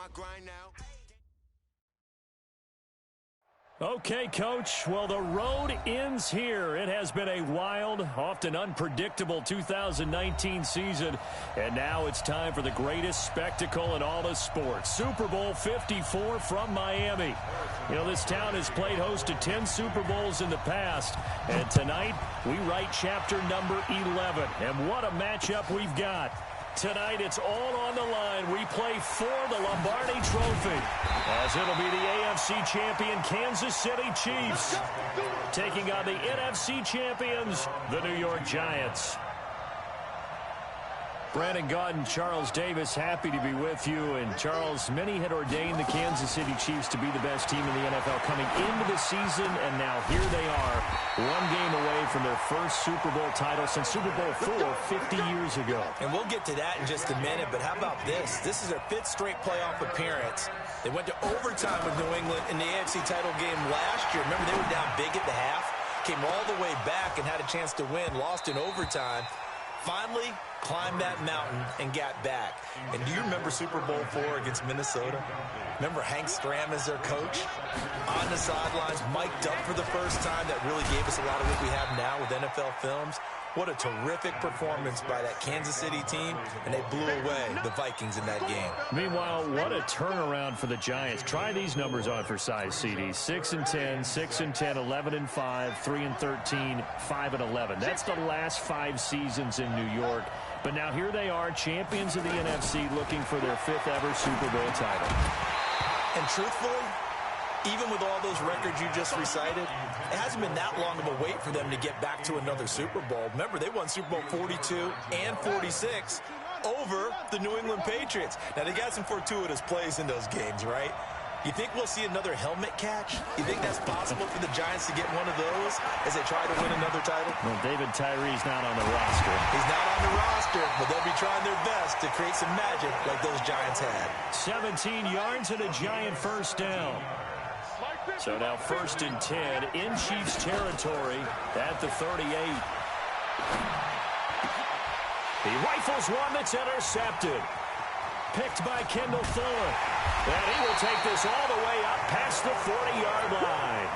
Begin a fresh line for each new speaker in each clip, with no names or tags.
my grind now.
Okay, Coach. Well, the road ends here. It has been a wild, often unpredictable 2019 season. And now it's time for the greatest spectacle in all of sports. Super Bowl 54 from Miami. You know, this town has played host to 10 Super Bowls in the past. And tonight, we write chapter number 11. And what a matchup we've got. Tonight, it's all on the line. We play for the Lombardi Trophy, as it'll be the AFC champion Kansas City Chiefs taking on the NFC champions, the New York Giants. Brandon Gaudin, Charles Davis, happy to be with you. And Charles, many had ordained the Kansas City Chiefs to be the best team in the NFL coming into the season, and now here they are, one game away from their first Super Bowl title since Super Bowl IV 50 years ago.
And we'll get to that in just a minute, but how about this? This is their 5th straight playoff appearance. They went to overtime with New England in the AFC title game last year. Remember, they were down big at the half, came all the way back and had a chance to win, lost in overtime. Finally climbed that mountain and got back. And do you remember Super Bowl IV against Minnesota? Remember Hank Stram as their coach? On the sidelines, mic'd up for the first time. That really gave us a lot of what we have now with NFL films. What a terrific performance by that Kansas City team, and they blew away the Vikings in that game.
Meanwhile, what a turnaround for the Giants. Try these numbers on for size, CD. 6-10, 6-10, 11-5, 3-13, 5-11. That's the last 5 seasons in New York. But now here they are, champions of the NFC, looking for their 5th ever Super Bowl title.
And truthfully, even with all those records you just recited, it hasn't been that long of a wait for them to get back to another Super Bowl. Remember, they won Super Bowl 42 and 46 over the New England Patriots. Now, they got some fortuitous plays in those games, right? You think we'll see another helmet catch? You think that's possible for the Giants to get one of those as they try to win another title?
Well, David Tyree's not on the roster.
He's not on the roster, but they'll be trying their best to create some magic like those Giants had.
17 yards and a Giant first down. So now 1st and 10 in Chiefs territory at the 38. He rifles one that's intercepted. Picked by Kendall Fuller. And he will take this all the way up past the 40-yard line.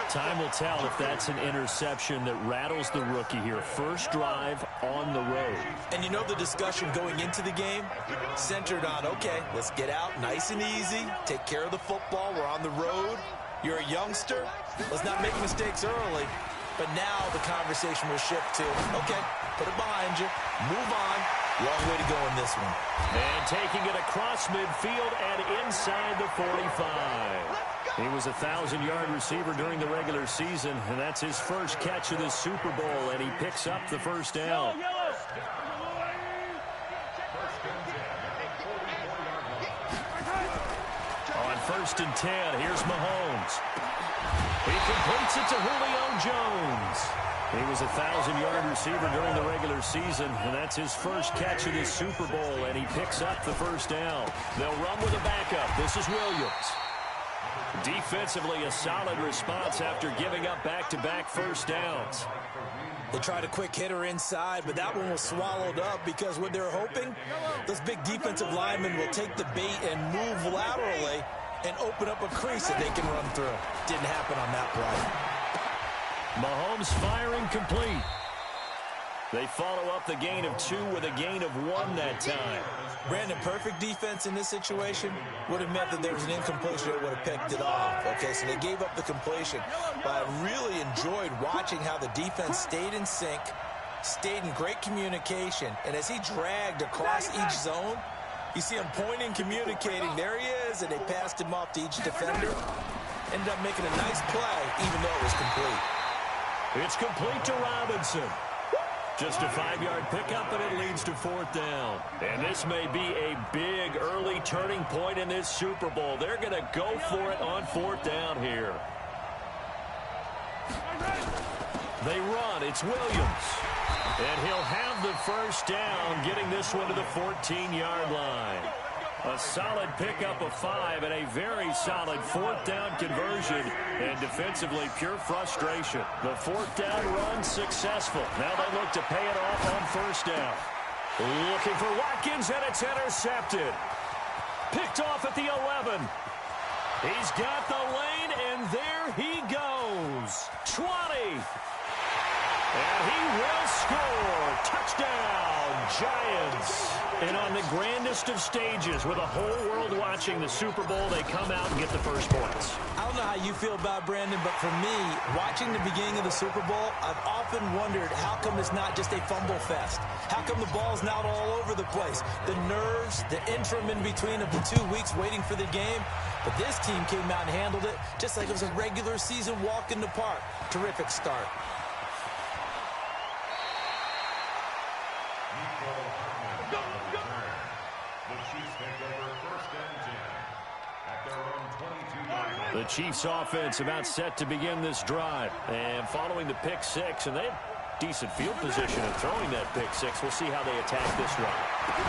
Time will tell if that's an interception that rattles the rookie here. First drive on the road.
And you know the discussion going into the game centered on, okay, let's get out nice and easy, take care of the football, we're on the road. You're a youngster, let's not make mistakes early. But now the conversation will shift to, okay, put it behind you, move on. Long way to go in this one.
And taking it across midfield and inside the 45. He was a 1,000-yard receiver during the regular season, and that's his first catch of the Super Bowl, and he picks up the first down. On 1st and 10, here's Mahomes. He completes it to Julio Jones. He was a 1,000-yard receiver during the regular season, and that's his first catch of this Super Bowl, and he picks up the first down. They'll run with a backup. This is Williams. Defensively, a solid response after giving up back-to-back first downs.
They tried a quick hitter inside, but that one was swallowed up because what they're hoping, those big defensive linemen will take the bait and move laterally and open up a crease that they can run through. Didn't happen on that play.
Mahomes firing complete. They follow up the gain of 2 with a gain of 1 that time.
Brandon, perfect defense in this situation would have meant that there was an incompletion that would have picked it off. Okay, so they gave up the completion. But I really enjoyed watching how the defense stayed in sync, stayed in great communication. And as he dragged across each zone, you see him pointing, communicating. There he is, and they passed him off to each defender. Ended up making a nice play, even though it was complete.
It's complete to Robinson. Just a 5-yard pickup, and it leads to 4th down. And this may be a big early turning point in this Super Bowl. They're going to go for it on 4th down here. They run. It's Williams. And he'll have the first down, getting this one to the 14-yard line. A solid pickup of 5 and a very solid 4th down conversion. And defensively, pure frustration. The 4th down run successful. Now they look to pay it off on 1st down. Looking for Watkins, and it's intercepted. Picked off at the 11. He's got the lane, and there he goes. 20. And he will score. Touchdown, Giants. And on the grandest of stages, with a whole world watching the Super Bowl, they come out and get the first points.
I don't know how you feel about Brandon, but for me, watching the beginning of the Super Bowl, I've often wondered how come it's not just a fumble fest? How come the ball's not all over the place? The nerves, the interim in between of the 2 weeks waiting for the game. But this team came out and handled it just like it was a regular season walk in the park. Terrific start.
The Chiefs offense about set to begin this drive. And following the pick six, and they have decent field position in throwing that pick six. We'll see how they attack this drive.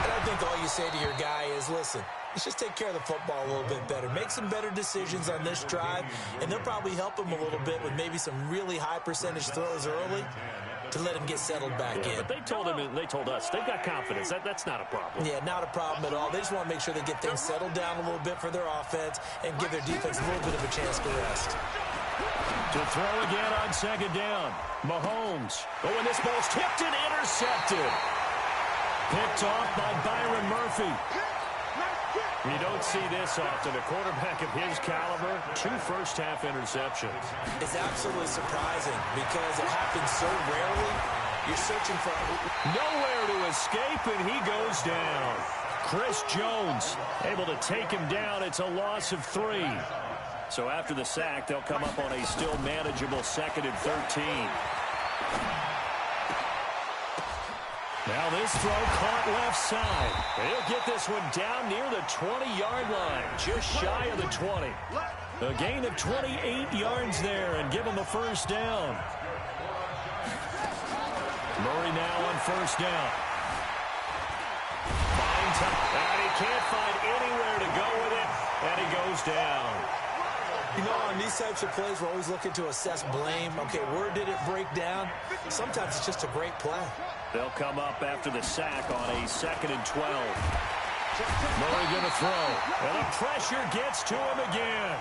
And I think all you say to your guy is, listen, let's just take care of the football a little bit better. Make some better decisions on this drive, and they'll probably help him a little bit with maybe some really high percentage throws early to let him get settled back in.
But they told him, and they told us, they've got confidence. That's not a problem.
Yeah, not a problem at all. They just want to make sure they get things settled down a little bit for their offense and give their defense a little bit of a chance to rest.
To throw again on second down. Mahomes. Oh, and this ball's tipped and intercepted. Picked off by Byron Murphy. You don't see this often. A quarterback of his caliber, 2 first-half interceptions.
It's absolutely surprising because it happens so rarely. You're searching for
nowhere to escape, and he goes down. Chris Jones able to take him down. It's a loss of 3. So after the sack, they'll come up on a still manageable 2nd and 13. Now this throw caught left side. He'll get this one down near the 20-yard line, just shy of the 20. A gain of 28 yards there and give him a first down. Murray now on first down. Finds him, and he can't find anywhere to go with it, and he goes down.
You know, on these types of plays, we're always looking to assess blame. Okay, where did it break down? Sometimes it's just a great play.
They'll come up after the sack on a 2nd and 12. Murray going to throw. And the pressure gets to him again.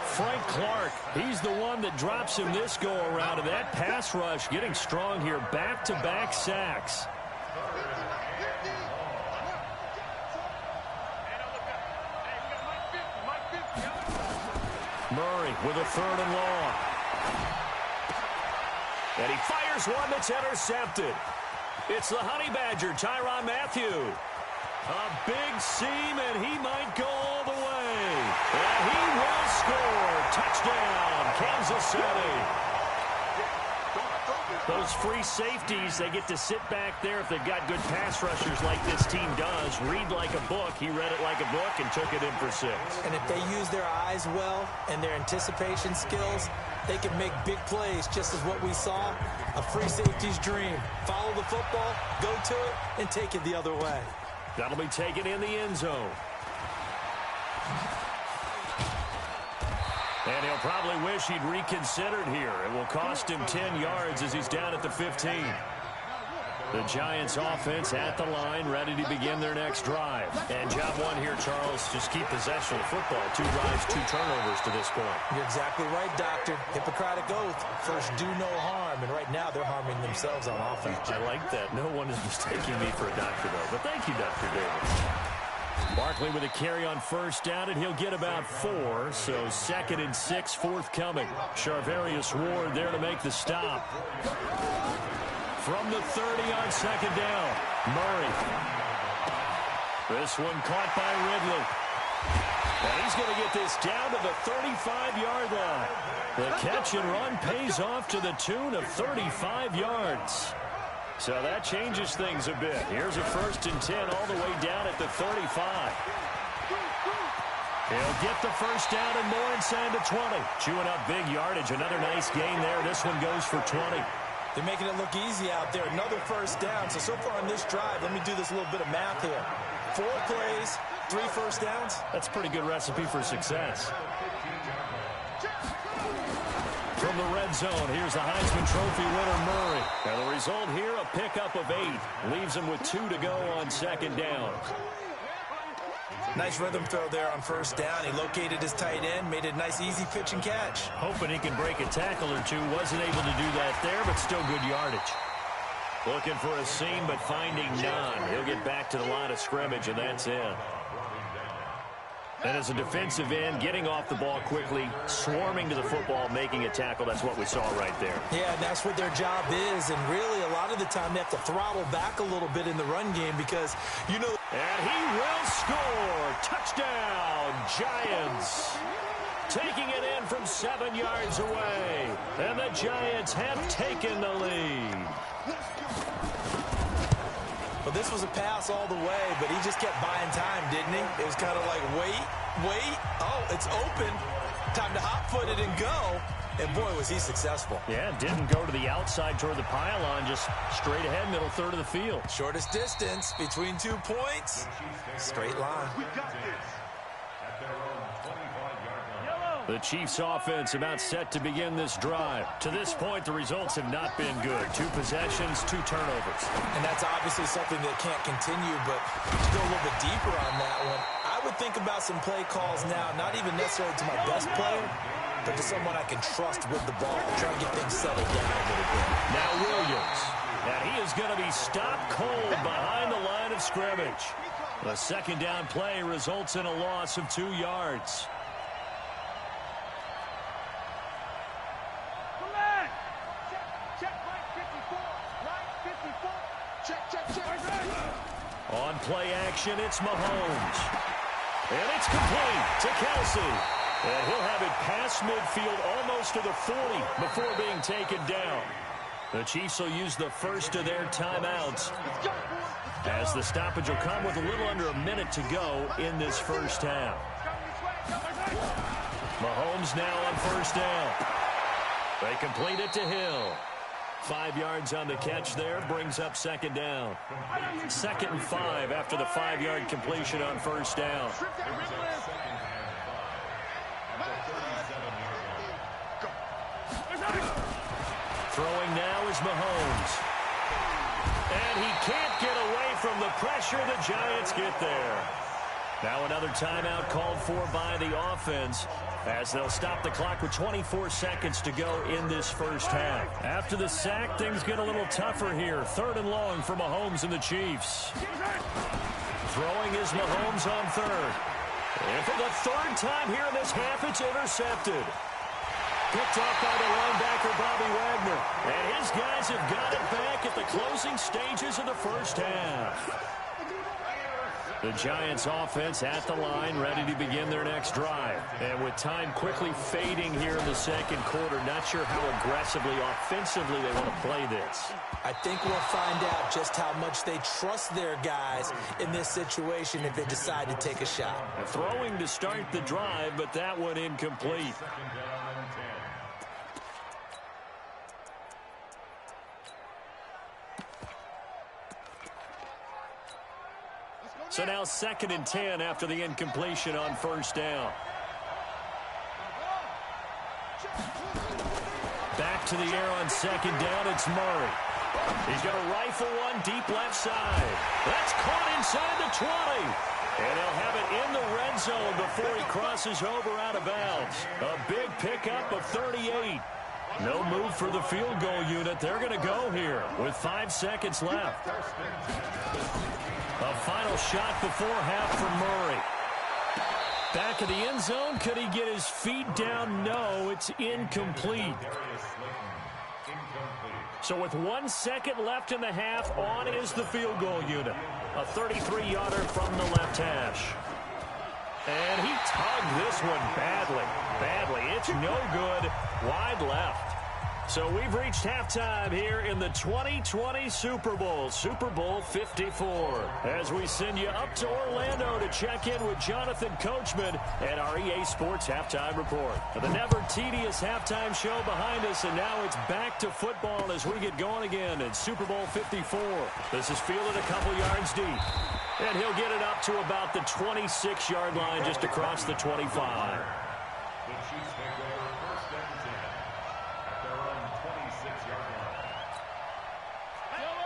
Frank Clark, he's the one that drops him this go-around. And that pass rush getting strong here. Back-to-back sacks. Murray with a 3rd and long. And he fires one that's intercepted. It's the Honey Badger, Tyrann Mathieu. A big seam, and he might go all the way. And he will score. Touchdown, Kansas City. Those free safeties, they get to sit back there if they've got good pass rushers like this team does. Read like a book. He read it like a book and took it in for 6.
And if they use their eyes well and their anticipation skills, they can make big plays, just as what we saw, a free safety's dream. Follow the football, go to it, and take it the other way.
That'll be taken in the end zone. And he'll probably wish he'd reconsidered here. It will cost him 10 yards as he's down at the 15. The Giants offense at the line, ready to begin their next drive. And job 1 here, Charles, just keep possession of the football. 2 drives, 2 turnovers to this point.
You're exactly right, Doctor. Hippocratic oath. First, do no harm. And right now, they're harming themselves on offense.
I like that. No one is mistaking me for a doctor, though. But thank you, Dr. Davis. Barkley with a carry on first down, and he'll get about 4. So 2nd and 6 forthcoming. Charvarius Ward there to make the stop. From the 30 on 2nd down, Murray. This one caught by Ridley. And he's going to get this down to the 35-yard line. The catch and run pays off to the tune of 35 yards. So that changes things a bit. Here's a 1st and 10 all the way down at the 35. He'll get the first down and more inside the 20. Chewing up big yardage. Another nice gain there. This one goes for 20.
They're making it look easy out there. Another first down. So far on this drive, let me do this little bit of math here. 4 plays, 3 first downs.
That's a pretty good recipe for success. From the red zone, here's the Heisman Trophy winner, Murray. And the result here, a pickup of 8. Leaves him with 2 to go on 2nd down.
Nice rhythm throw there on first down. He located his tight end, made a nice easy pitch and catch.
Hoping he can break a tackle or two. Wasn't able to do that there, but still good yardage. Looking for a seam, but finding none. He'll get back to the line of scrimmage, and that's it. And as a defensive end, getting off the ball quickly, swarming to the football, making a tackle. That's what we saw right there.
Yeah, that's what their job is. And really, a lot of the time, they have to throttle back a little bit in the run game because, you know.
And he will score. Touchdown, Giants. Taking it in from 7 yards away. And the Giants have taken the lead.
Well, this was a pass all the way, but he just kept buying time, didn't he? It was kind of like, wait. Oh, it's open. Time to hot-foot it and go. And, boy, was he successful.
Yeah, didn't go to the outside toward the pylon, just straight ahead, middle third of the field.
Shortest distance between 2 points. Straight line.
The Chiefs' offense about set to begin this drive. To this point, the results have not been good. 2 possessions, 2 turnovers.
And that's obviously something that can't continue, but to go a little bit deeper on that one, I would think about some play calls now, not even necessarily to my best player, but to someone I can trust with the ball. Try to get things settled down a little bit.
Now Williams. And he is going to be stopped cold behind the line of scrimmage. The second down play results in a loss of 2 yards. On play action, it's Mahomes. And it's complete to Kelsey. And he'll have it past midfield almost to the 40 before being taken down. The Chiefs will use the first of their timeouts, as the stoppage will come with a little under a minute to go in this first half. Mahomes now on first down. They complete it to Hill. 5 yards on the catch there, brings up second down. 2nd and 5 after the 5-yard completion on first down. Throwing now is Mahomes. And he can't get away from the pressure. The Giants get there. Now another timeout called for by the offense, as they'll stop the clock with 24 seconds to go in this first half. After the sack, things get a little tougher here. 3rd and long for Mahomes and the Chiefs. Throwing is Mahomes on 3rd. And for the 3rd time here in this half, it's intercepted. Picked off by the linebacker, Bobby Wagner. And his guys have got it back at the closing stages of the first half. The Giants offense at the line, ready to begin their next drive. And with time quickly fading here in the second quarter, not sure how aggressively, offensively they want to play this.
I think we'll find out just how much they trust their guys in this situation if they decide to take a shot.
Throwing to start the drive, but that one incomplete. So now 2nd and 10 after the incompletion on first down. Back to the air on 2nd down, it's Murray. He's going to rifle one deep left side. That's caught inside the 20. And he'll have it in the red zone before he crosses over out of bounds. A big pickup of 38. No move for the field goal unit. They're going to go here with 5 seconds left. A final shot before half for Murray. Back of the end zone. Could he get his feet down? No, it's incomplete. So with 1 second left in the half, on is the field goal unit. A 33-yarder from the left hash. And he tugged this one badly. It's no good. Wide left. So we've reached halftime here in the 2020 Super Bowl, Super Bowl 54. As we send you up to Orlando to check in with Jonathan Coachman and our EA Sports Halftime Report. The never tedious halftime show behind us, and now it's back to football as we get going again in Super Bowl 54. This is fielded a couple yards deep, and he'll get it up to about the 26-yard line just across the 25.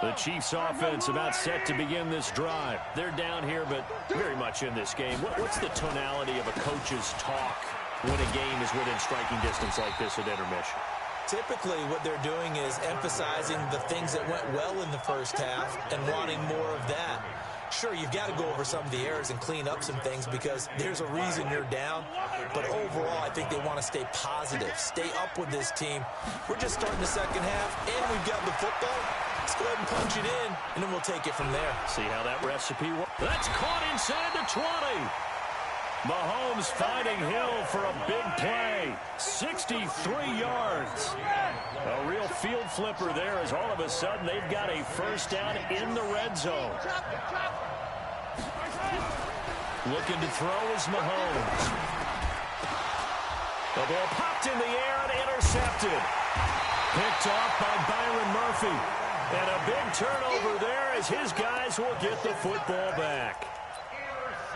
The Chiefs offense about set to begin this drive. They're down here, but very much in this game. What's the tonality of a coach's talk when a game is within striking distance like this at intermission?
Typically, what they're doing is emphasizing the things that went well in the first half and wanting more of that. Sure, you've got to go over some of the errors and clean up some things because there's a reason you're down. But overall, I think they want to stay positive, stay up with this team. We're just starting the second half, and we've got the football. Let's go ahead and punch it in, and then we'll take it from there.
See how that recipe works. That's caught inside the 20. Mahomes finding Hill for a big play. 63 yards. A real field flipper there as all of a sudden they've got a first down in the red zone. Looking to throw is Mahomes. The ball popped in the air and intercepted. Picked off by Byron Murphy. And a big turnover there as his guys will get the football back.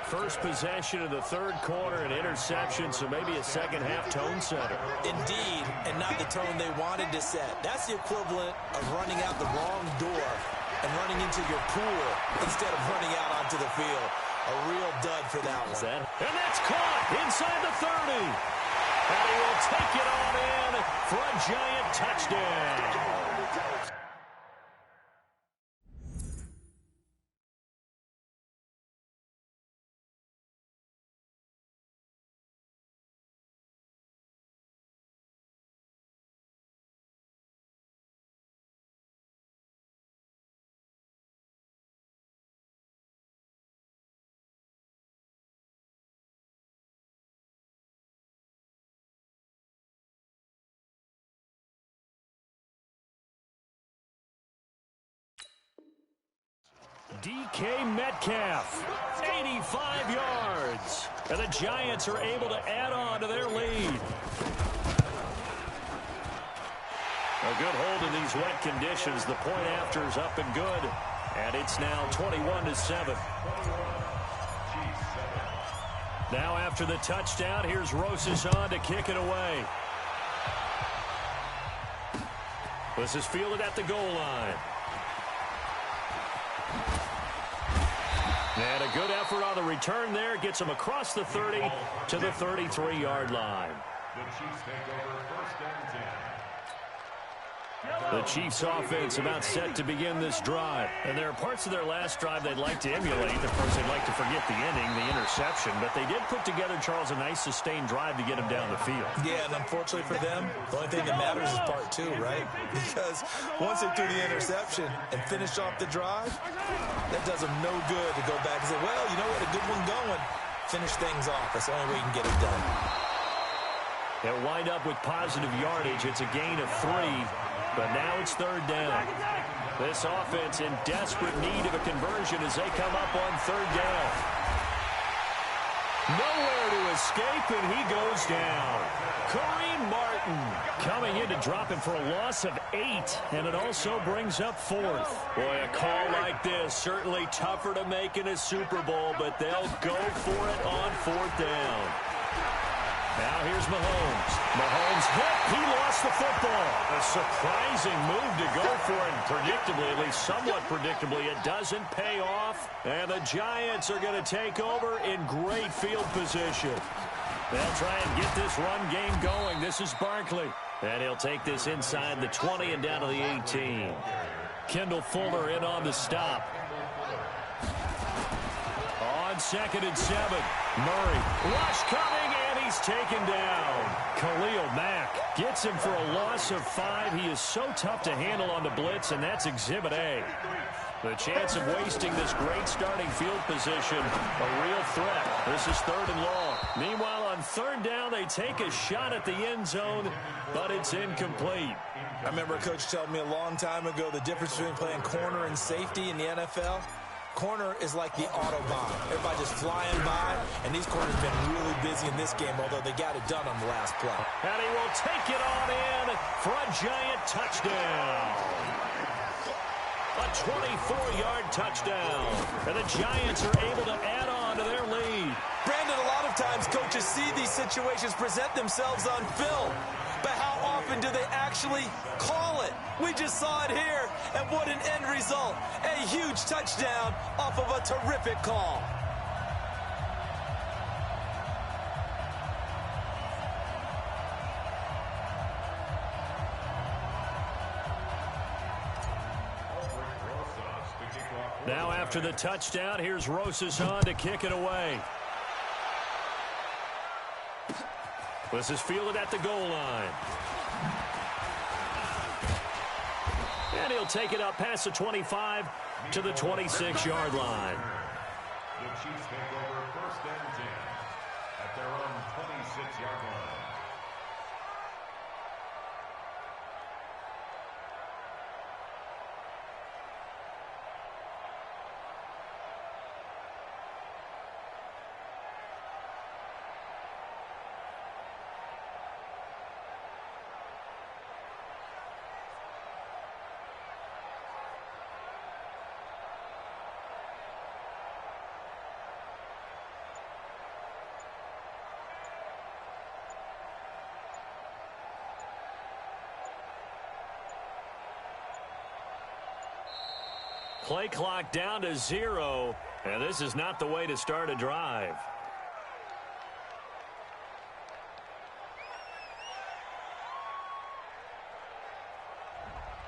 First possession of the third quarter, an interception, so maybe a second-half tone setter.
Indeed, and not the tone they wanted to set. That's the equivalent of running out the wrong door and running into your pool instead of running out onto the field. A real dud for that one.
And that's caught inside the 30. And he will take it on in for a giant touchdown. DK Metcalf, 85 yards. And the Giants are able to add on to their lead. A good hold in these wet conditions. The point after is up and good. And it's now 21-7. Now after the touchdown, here's Rosichan to kick it away. This is fielded at the goal line. And a good effort on the return there. Gets him across the 30 to the 33-yard line. The Chiefs offense about set to begin this drive. And there are parts of their last drive they'd like to emulate. Of course, they'd like to forget the ending, the interception. But they did put together, Charles, a nice sustained drive to get him down the field.
Yeah, and unfortunately for them, the only thing that matters is part two, right? Because once they threw the interception and finished off the drive, that does them no good to go back and say, well, you know what, a good one going. Finish things off. That's the only way you can get it done.
They'll wind up with positive yardage. It's a gain of 3. But now it's third down. This offense in desperate need of a conversion as they come up on third down. Nowhere to escape, and he goes down. Kareem Martin coming in to drop him for a loss of 8, and it also brings up 4th. Boy, a call like this, certainly tougher to make in a Super Bowl, but they'll go for it on 4th down. Now here's Mahomes. Mahomes hit. He lost the football. A surprising move to go for it. Predictably, at least somewhat predictably, it doesn't pay off. And the Giants are going to take over in great field position. They'll try and get this run game going. This is Barkley. And he'll take this inside the 20 and down to the 18. Kendall Fuller in on the stop. On 2nd and 7. Murray. Rush coming, and he's taken down. Khalil Mack gets him for a loss of 5. He is so tough to handle on the blitz, and that's Exhibit A. The chance of wasting this great starting field position, a real threat. This is 3rd and long. Meanwhile, on 3rd down, they take a shot at the end zone, but it's incomplete.
I remember a coach telling me a long time ago the difference between playing corner and safety in the NFL. Corner is like the Autobahn. Everybody just flying by, and these corners have been really busy in this game, although they got it done on the last play.
And he will take it on in for a giant touchdown. A 24-yard touchdown. And the Giants are able to add on to their lead.
Brandon, a lot of times coaches see these situations present themselves on film. But how often do they actually call it? We just saw it here, and what an end result. A huge touchdown off of a terrific call.
Now after the touchdown, here's Rosas on to kick it away. This is fielded at the goal line. And he'll take it up past the 25 to the 26-yard line.
The Chiefs take over 1st and 10 at their own 26-yard line.
Play clock down to 0, and this is not the way to start a drive.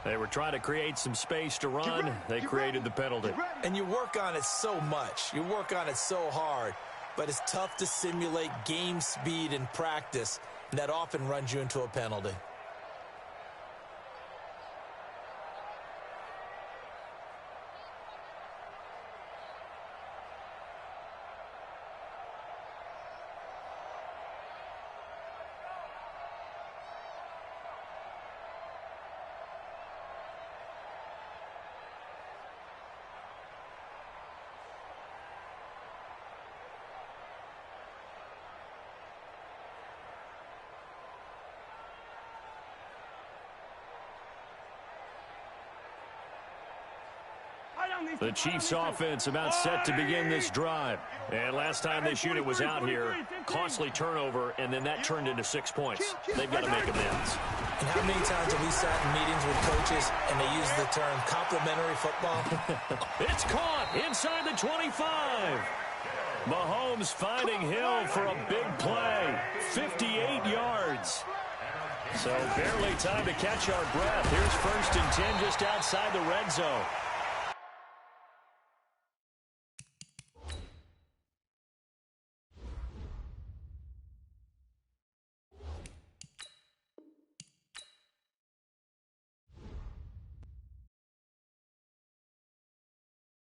They were trying to create some space to run. They created the penalty.
And you work on it so much. You work on it so hard. But it's tough to simulate game speed in practice, and that often runs you into a penalty.
The Chiefs offense about set to begin this drive. And last time this unit was out here, costly turnover, and then that turned into 6 points. They've got to make amends.
And how many times have we sat in meetings with coaches and they use the term complimentary football?
It's caught inside the 25. Mahomes finding Hill for a big play. 58 yards. So barely time to catch our breath. Here's 1st and 10 just outside the red zone.